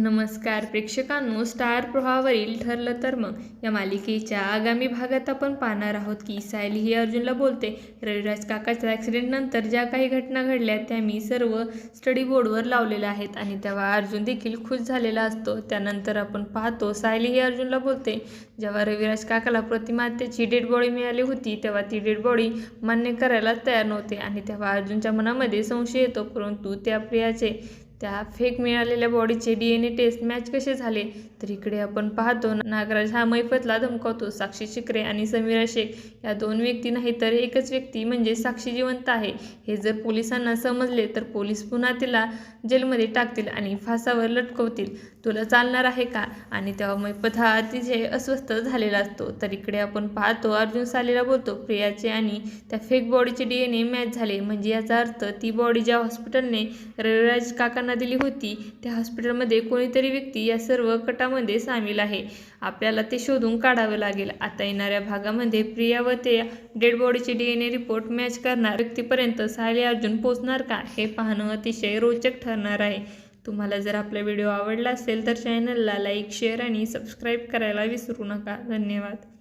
नमस्कार प्रेक्षकांनो, स्टार प्रवाहावरील ठरलं तर मग या मालिकेच्या आगामी भागात आपण पाहणार आहोत की सायली ही अर्जुनला बोलते, रविराज काकाच्या ॲक्सिडेंटनंतर ज्या काही घटना घडल्या त्या मी सर्व स्टडी बोर्डवर लावलेल्या आहेत आणि तेव्हा अर्जुन देखील खुश झालेला असतो। त्यानंतर आपण पाहतो सायली ही अर्जुनला बोलते, जेव्हा रविराज काकाला प्रतिमातेची डेड बॉडी मिळाली होती तेव्हा ती डेड बॉडी मान्य करायला तयार नव्हते आणि तेव्हा अर्जुनच्या मनामध्ये संशय येतो, परंतु त्या प्रियाचे त्या फेक मिळालेल्या बॉडीचे DNA टेस्ट मॅच कसे झाले। तर इकडे आपण पाहतो नागराज हा मैफतला धमकावतो। साक्षी शिकरे आणि समीरा शेख या दोन व्यक्ती नाही तर एकच व्यक्ती म्हणजे साक्षी जिवंत आहे हे जर पोलिसांना समजले तर पोलीस पुन्हा तिला जेलमध्ये टाकतील आणि फासावर लटकवतील। तुला चालणार आहे का? आणि तेव्हा मैफत हा अतिशय अस्वस्थ झालेला असतो। तर इकडे आपण पाहतो अर्जुन सायलीला बोलतो, प्रियाचे आणि त्या फेक बॉडीचे DNA मॅच झाले म्हणजे याचा अर्थ ती बॉडी ज्या हॉस्पिटलने रविराज काकांना दिली होती त्या हॉस्पिटलमध्ये कोणीतरी व्यक्ती या सर्व कटामध्ये सामील आहे। आपल्याला ते शोधून काढावे लागेल। आता येणाऱ्या भागामध्ये प्रिया व ते डेड बॉडीचे DNA रिपोर्ट मॅच करणार व्यक्तीपर्यंत सायली अर्जुन पोहोचणार का हे पाहणं अतिशय रोचक ठरणार आहे। तुम्हाला जर आपला व्हिडिओ आवडला असेल तर चॅनलला लाईक, शेअर आणि सबस्क्राईब करायला विसरू नका। धन्यवाद।